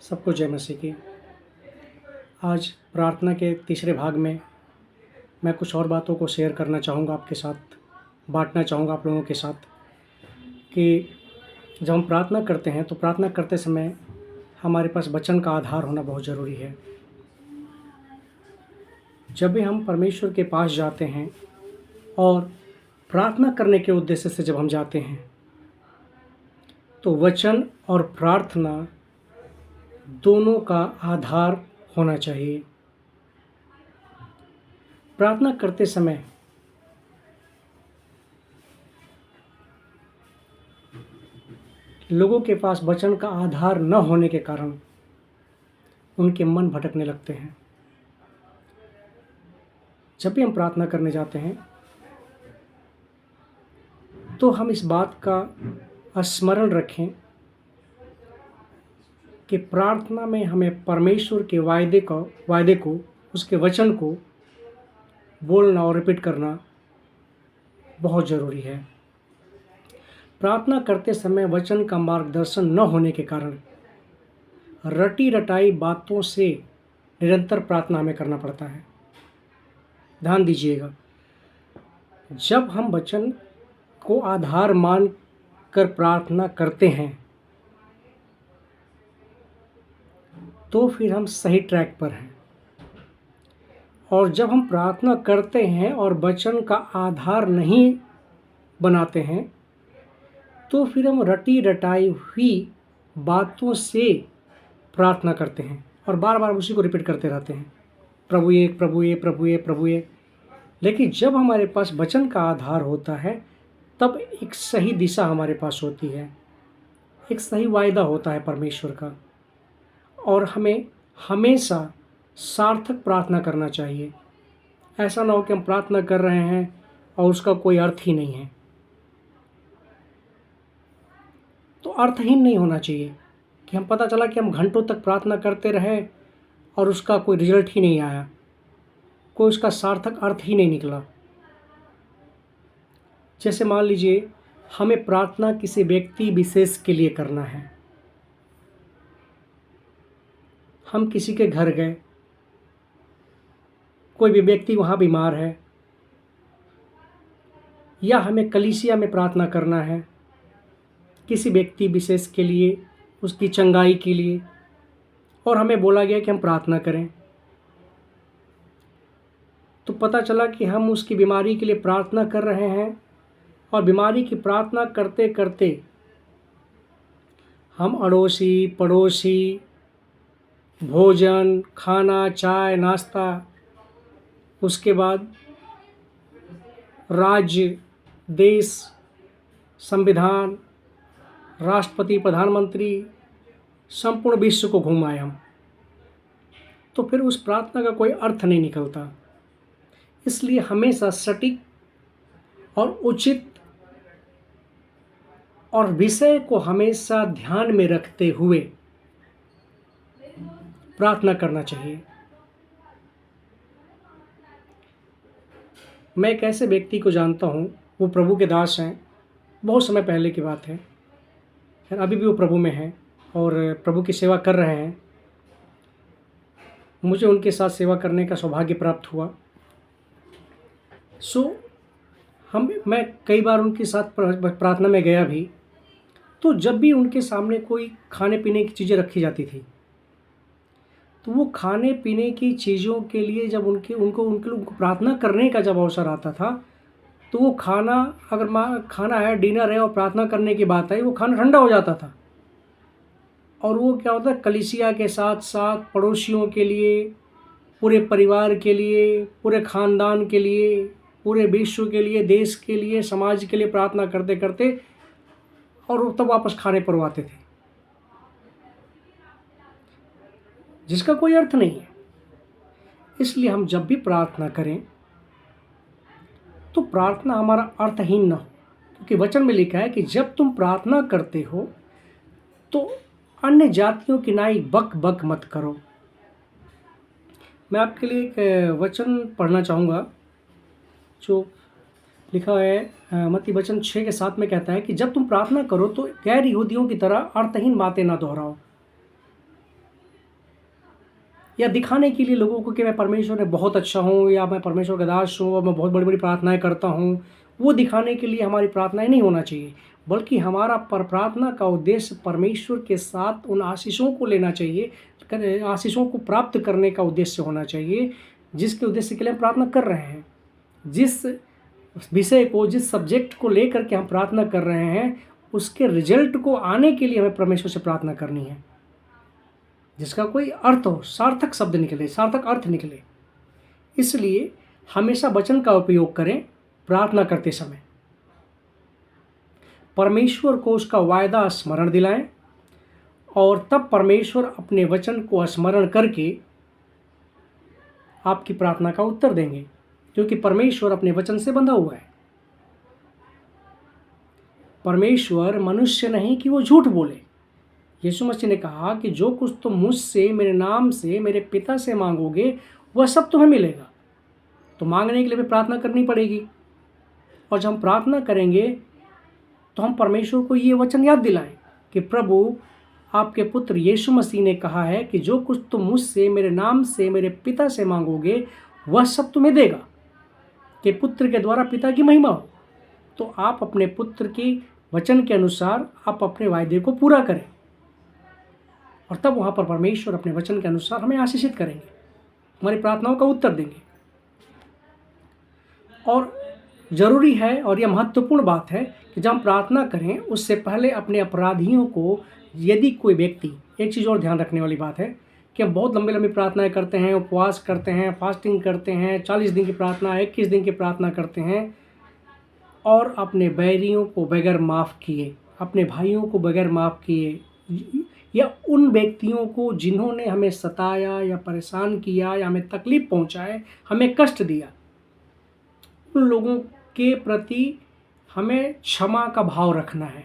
सबको जय मसीह की। आज प्रार्थना के तीसरे भाग में मैं कुछ और बातों को शेयर करना चाहूँगा, आपके साथ बांटना चाहूँगा आप लोगों के साथ कि जब हम प्रार्थना करते हैं तो प्रार्थना करते समय हमारे पास वचन का आधार होना बहुत ज़रूरी है। जब भी हम परमेश्वर के पास जाते हैं और प्रार्थना करने के उद्देश्य से जब हम जाते हैं तो वचन और प्रार्थना दोनों का आधार होना चाहिए। प्रार्थना करते समय लोगों के पास वचन का आधार न होने के कारण उनके मन भटकने लगते हैं। जब भी हम प्रार्थना करने जाते हैं तो हम इस बात का स्मरण रखें कि प्रार्थना में हमें परमेश्वर के वायदे को उसके वचन को बोलना और रिपीट करना बहुत ज़रूरी है। प्रार्थना करते समय वचन का मार्गदर्शन न होने के कारण रटी रटाई बातों से निरंतर प्रार्थना हमें करना पड़ता है। ध्यान दीजिएगा, जब हम वचन को आधार मान कर प्रार्थना करते हैं तो फिर हम सही ट्रैक पर हैं, और जब हम प्रार्थना करते हैं और वचन का आधार नहीं बनाते हैं तो फिर हम रटी रटाई हुई बातों से प्रार्थना करते हैं और बार बार उसी को रिपीट करते रहते हैं, प्रभु ये प्रभु ये प्रभु ये प्रभु ये। लेकिन जब हमारे पास वचन का आधार होता है तब एक सही दिशा हमारे पास होती है, एक सही वायदा होता है परमेश्वर का, और हमें हमेशा सार्थक प्रार्थना करना चाहिए। ऐसा ना हो कि हम प्रार्थना कर रहे हैं और उसका कोई अर्थ ही नहीं है। तो अर्थहीन नहीं होना चाहिए कि हम पता चला कि हम घंटों तक प्रार्थना करते रहे और उसका कोई रिजल्ट ही नहीं आया, कोई उसका सार्थक अर्थ ही नहीं निकला। जैसे मान लीजिए हमें प्रार्थना किसी व्यक्ति विशेष के लिए करना है, हम किसी के घर गए, कोई भी व्यक्ति वहाँ बीमार है, या हमें कलीसिया में प्रार्थना करना है किसी व्यक्ति विशेष के लिए, उसकी चंगाई के लिए, और हमें बोला गया कि हम प्रार्थना करें, तो पता चला कि हम उसकी बीमारी के लिए प्रार्थना कर रहे हैं और बीमारी की प्रार्थना करते करते हम अड़ोसी पड़ोसी, भोजन, खाना, चाय, नाश्ता, उसके बाद राज्य, देश, संविधान, राष्ट्रपति, प्रधानमंत्री, संपूर्ण विश्व को घूम आए हम, तो फिर उस प्रार्थना का कोई अर्थ नहीं निकलता। इसलिए हमेशा सटीक और उचित और विषय को हमेशा ध्यान में रखते हुए प्रार्थना करना चाहिए। मैं एक ऐसे व्यक्ति को जानता हूँ, वो प्रभु के दास हैं, बहुत समय पहले की बात है, खैर अभी भी वो प्रभु में हैं और प्रभु की सेवा कर रहे हैं। मुझे उनके साथ सेवा करने का सौभाग्य प्राप्त हुआ। मैं कई बार उनके साथ प्रार्थना में गया भी, तो जब भी उनके सामने कोई खाने पीने की चीज़ें रखी जाती थी तो वो खाने पीने की चीज़ों के लिए जब उनको प्रार्थना करने का जब अवसर आता था तो वो खाना, अगर खाना है, डिनर है और प्रार्थना करने की बात है, वो खाना ठंडा हो जाता था। और वो क्या होता है, कलीसिया के साथ साथ पड़ोसियों के लिए, पूरे परिवार के लिए, पूरे ख़ानदान के लिए, पूरे विश्व के लिए, देश के लिए, समाज के लिए प्रार्थना करते करते और वो तब वापस खाने पर आते थे, जिसका कोई अर्थ नहीं है। इसलिए हम जब भी प्रार्थना करें तो प्रार्थना हमारा अर्थहीन न हो, क्योंकि वचन में लिखा है कि जब तुम प्रार्थना करते हो तो अन्य जातियों की नाई बक बक मत करो। मैं आपके लिए एक वचन पढ़ना चाहूँगा जो लिखा है मत्ती वचन 6:7 में कहता है कि जब तुम प्रार्थना करो तो गैर यहूदियों की तरह अर्थहीन बातें ना दोहराओ। या दिखाने के लिए लोगों को कि मैं परमेश्वर में बहुत अच्छा हूँ या मैं परमेश्वर का दास हूँ और मैं बहुत बड़ी बड़ी प्रार्थनाएं करता हूँ, वो दिखाने के लिए हमारी प्रार्थनाएं नहीं होना चाहिए, बल्कि हमारा प्रार्थना का उद्देश्य परमेश्वर के साथ उन आशीषों को लेना चाहिए, आशीषों को प्राप्त करने का उद्देश्य होना चाहिए, जिसके उद्देश्य के लिए हम प्रार्थना कर रहे हैं। जिस विषय को, जिस सब्जेक्ट को लेकर के हम प्रार्थना कर रहे हैं, उसके रिजल्ट को आने के लिए हमें परमेश्वर से प्रार्थना करनी है, जिसका कोई अर्थ हो, सार्थक शब्द निकले, सार्थक अर्थ निकले। इसलिए हमेशा वचन का उपयोग करें प्रार्थना करते समय। परमेश्वर को उसका वायदा स्मरण दिलाएं और तब परमेश्वर अपने वचन को स्मरण करके आपकी प्रार्थना का उत्तर देंगे, क्योंकि परमेश्वर अपने वचन से बंधा हुआ है। परमेश्वर मनुष्य नहीं कि वो झूठ बोले। यीशु मसीह ने कहा कि जो कुछ तुम मुझसे मेरे नाम से मेरे पिता से मांगोगे वह सब तुम्हें मिलेगा। तो मांगने के लिए भी प्रार्थना करनी पड़ेगी, और जब हम प्रार्थना करेंगे तो हम परमेश्वर को ये वचन याद दिलाएं कि प्रभु, आपके पुत्र यीशु मसीह ने कहा है कि जो कुछ तुम मुझसे मेरे नाम से मेरे पिता से मांगोगे वह सब तुम्हें देगा, कि पुत्र के द्वारा पिता की महिमा हो। तो आप अपने पुत्र की वचन के अनुसार आप अपने वायदे को पूरा करें, और तब वहाँ पर परमेश्वर अपने वचन के अनुसार हमें आशीषित करेंगे, हमारी प्रार्थनाओं का उत्तर देंगे। और ज़रूरी है, और यह महत्वपूर्ण बात है कि जब हम प्रार्थना करें उससे पहले अपने अपराधियों को, यदि कोई व्यक्ति, एक चीज़ और ध्यान रखने वाली बात है कि हम बहुत लंबी लंबी प्रार्थनाएं करते हैं, उपवास करते हैं, फास्टिंग करते हैं, 40 दिन की प्रार्थना, 21 दिन की प्रार्थना करते हैं, और अपने बैरियों को बगैर माफ़ किए, अपने भाइयों को बगैर माफ़ किए, या उन व्यक्तियों को जिन्होंने हमें सताया या परेशान किया या हमें तकलीफ़ पहुंचाए, हमें कष्ट दिया, उन लोगों के प्रति हमें क्षमा का भाव रखना है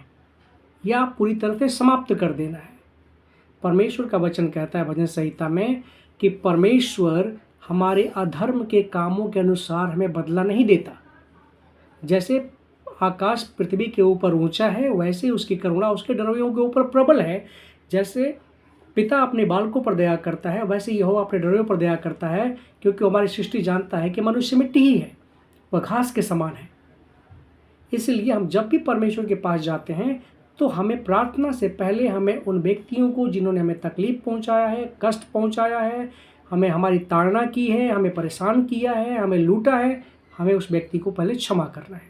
या पूरी तरह से समाप्त कर देना है। परमेश्वर का वचन कहता है भजन संहिता में कि परमेश्वर हमारे अधर्म के कामों के अनुसार हमें बदला नहीं देता। जैसे आकाश पृथ्वी के ऊपर ऊंचा है, वैसे उसकी करुणा उसके डरवैयों के ऊपर प्रबल है। जैसे पिता अपने बालकों पर दया करता है, वैसे यहोवा अपने डरवैयों पर दया करता है, क्योंकि हमारी सृष्टि जानता है कि मनुष्य मिट्टी ही है, वह घास के समान है। इसलिए हम जब भी परमेश्वर के पास जाते हैं तो हमें प्रार्थना से पहले हमें उन व्यक्तियों को जिन्होंने हमें तकलीफ़ पहुंचाया है, कष्ट पहुंचाया है, हमें हमारी ताड़ना की है, हमें परेशान किया है, हमें लूटा है, हमें उस व्यक्ति को पहले क्षमा करना है।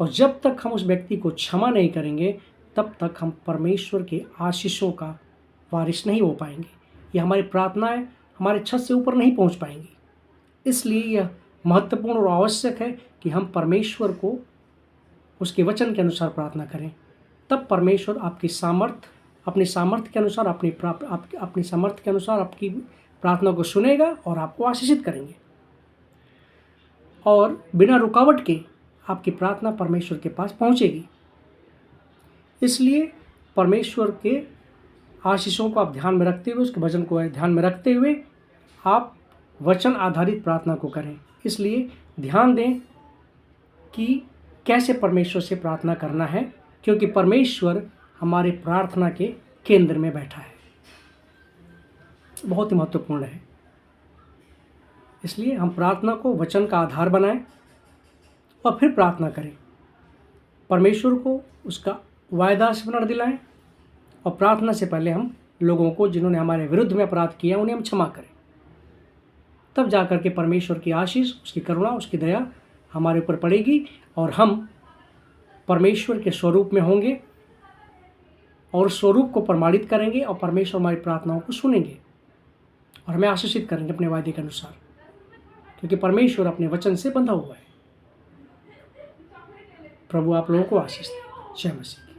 और जब तक हम उस व्यक्ति को क्षमा नहीं करेंगे तब तक हम परमेश्वर के आशीषों का वारिस नहीं हो पाएंगे, या हमारी प्रार्थनाएं हमारे छत से ऊपर नहीं पहुंच पाएंगी। इसलिए यह महत्वपूर्ण और आवश्यक है कि हम परमेश्वर को उसके वचन के अनुसार प्रार्थना करें। तब परमेश्वर आपकी सामर्थ्य, अपनी सामर्थ्य के अनुसार, अपनी सामर्थ्य के अनुसार आपकी प्रार्थना को सुनेगा और आपको आशीषित करेंगे, और बिना रुकावट के आपकी प्रार्थना परमेश्वर के पास पहुंचेगी। इसलिए परमेश्वर के आशीषों को आप ध्यान में रखते हुए, उसके वचन को ध्यान में रखते हुए आप वचन आधारित प्रार्थना को करें। इसलिए ध्यान दें कि कैसे परमेश्वर से प्रार्थना करना है, क्योंकि परमेश्वर हमारे प्रार्थना के केंद्र में बैठा है, बहुत ही महत्वपूर्ण है। इसलिए हम प्रार्थना को वचन का आधार बनाएं और फिर प्रार्थना करें। परमेश्वर को उसका वायदा स्मरण दिलाएं, और प्रार्थना से पहले हम लोगों को जिन्होंने हमारे विरुद्ध में अपराध किया उन्हें हम क्षमा करें। तब जाकर के परमेश्वर की आशीष, उसकी करुणा, उसकी दया हमारे ऊपर पड़ेगी, और हम परमेश्वर के स्वरूप में होंगे और स्वरूप को प्रमाणित करेंगे, और परमेश्वर हमारी प्रार्थनाओं को सुनेंगे और हमें आशीषित करेंगे अपने वायदे के अनुसार, क्योंकि परमेश्वर अपने वचन से बंधा हुआ है। प्रभु आप लोगों को आशीष दे। जय मसीह।